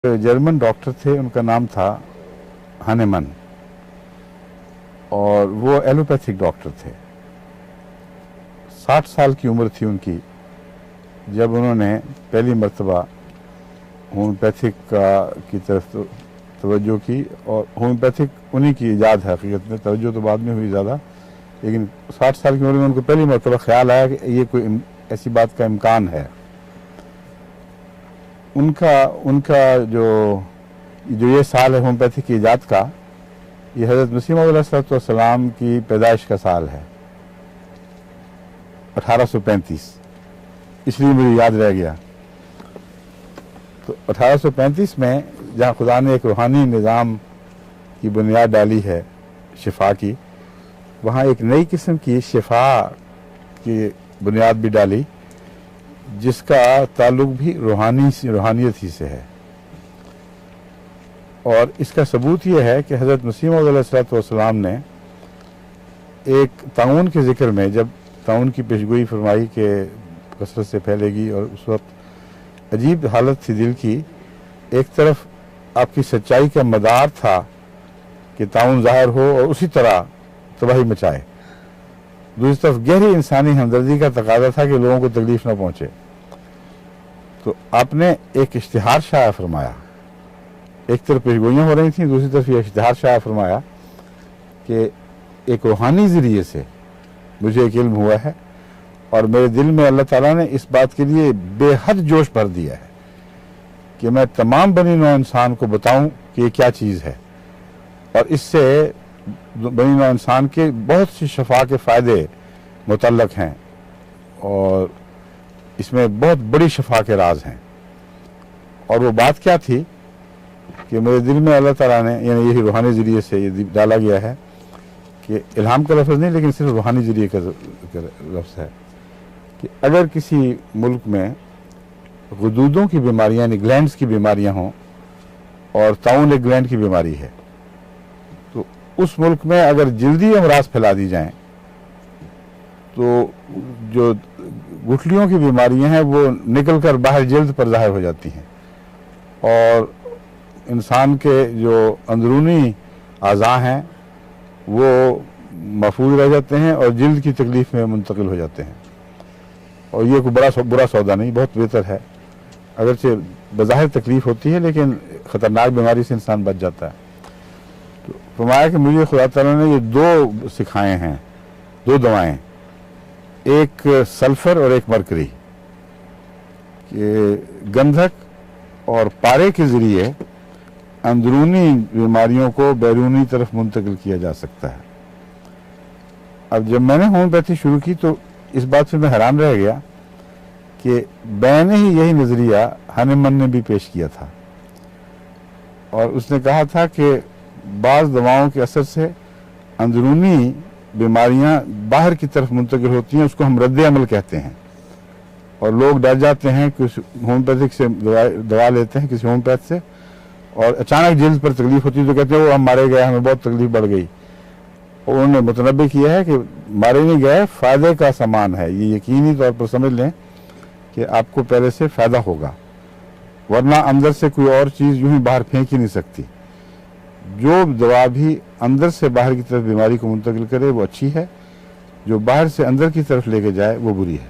German doctor थे, उनका नाम था हनेमन, और वो एलोपैथिक डॉक्टर थे। 60 साल की उम्र थी उनकी जब उन्होंने पहली मर्तबा होम्योपैथिक की तरफ तवज्जो की। और होम्योपैथिक उन्हीं की ईजाद है, हकीकत में तवज्जो तो बाद में हुई ज़्यादा, लेकिन 60 साल की उम्र में उनको पहली मर्तबा ख्याल आया कि ये कोई ऐसी बात का इम्कान है। उनका उनका जो ये साल है होम्योपैथी की ईजाद का, ये हज़रत मसीह मौऊद अलैहिस्सलाम की पैदाइश का साल है, 1835, इसलिए मुझे याद रह गया। तो 1835 में जहाँ खुदा ने एक रूहानी निज़ाम की बुनियाद डाली है शिफा की, वहाँ एक नई किस्म की शिफा की बुनियाद भी डाली जिसका ताल्लुक भी रूहानियत ही से है। और इसका सबूत यह है कि हज़रत मसीह मौऊद अलैहिस्सलाम ने एक ताउन के ज़िक्र में, जब ताउन की पेशगोई फरमाई कि कसरत से फैलेगी, और उस वक्त अजीब हालत थी दिल की, एक तरफ आपकी सच्चाई का मदार था कि ताउन ज़ाहिर हो और उसी तरह तबाही मचाए, दूसरी तरफ गहरी इंसानी हमदर्दी का तकाजा था कि लोगों को तकलीफ ना पहुंचे। तो आपने एक इश्तिहार शाया फरमाया, एक तरफ पेशगोइयाँ हो रही थी, दूसरी तरफ ये इश्तिहार शाया फरमाया कि एक रूहानी ज़रिए से मुझे एक इल्म हुआ है और मेरे दिल में अल्लाह ताला ने इस बात के लिए बेहद जोश भर दिया है कि मैं तमाम बनी नौ इंसान को बताऊं कि ये क्या चीज़ है, और इससे बनी नौ इंसान के बहुत सी शफा के फ़ायदे मुतल्लक हैं और इसमें बहुत बड़ी शफा के राज हैं। और वो बात क्या थी कि मेरे दिल में अल्लाह ताला ने, यानी यही रूहानी ज़रिए से ये डाला गया है कि इल्हाम का लफ्ज़ नहीं, लेकिन सिर्फ रूहानी ज़रिए का लफ्ज़ है कि अगर किसी मुल्क में गुदूदों की बीमारियाँ, यानी ग्लैंड्स की बीमारियाँ हों, और ताउन एक ग्लैंड की बीमारी है, तो उस मुल्क में अगर जल्दी अमराज फैला दी जाएं तो जो गुठलियों की बीमारियां हैं वो निकल कर बाहर जल्द पर ज़ाहिर हो जाती हैं, और इंसान के जो अंदरूनी आज़ा हैं वो महफूज रह जाते हैं और जल्द की तकलीफ़ में मुंतकिल हो जाते हैं। और ये कोई बुरा सौदा नहीं, बहुत बेहतर है। अगरचे बज़ाहिर तकलीफ़ होती है लेकिन ख़तरनाक बीमारी से इंसान बच जाता है। तो फरमाया कि मुझे खुदा ताला ने ये दो सिखाए हैं, दो दवाएं, एक सल्फ़र और एक मरकरी, कि गंधक और पारे के ज़रिए अंदरूनी बीमारियों को बैरूनी तरफ मुंतकिल किया जा सकता है। अब जब मैंने होम्योपैथी शुरू की तो इस बात से मैं हैरान रह गया कि मैंने ही यही नज़रिया हनेमन ने भी पेश किया था, और उसने कहा था कि बाज़ दवाओं के असर से अंदरूनी बीमारियां बाहर की तरफ मुंतकिल होती हैं, उसको हम रद्द अमल कहते हैं। और लोग डर जाते हैं कि होम्योपैथिक से दवा लेते हैं किसी होम्योपैथ से, और अचानक जल्द पर तकलीफ होती है तो कहते हैं वो हम मारे गए, हमें बहुत तकलीफ बढ़ गई। और उन्होंने मुतनब्बे किया है कि मारे नहीं गए, फ़ायदे का सामान है, ये यकीनी तौर पर समझ लें कि आपको पहले से फ़ायदा होगा, वरना अंदर से कोई और चीज़ यूँ ही बाहर फेंक ही नहीं सकती। जो दवा भी अंदर से बाहर की तरफ बीमारी को मुंतकिल करे वो अच्छी है, जो बाहर से अंदर की तरफ लेके जाए वो बुरी है।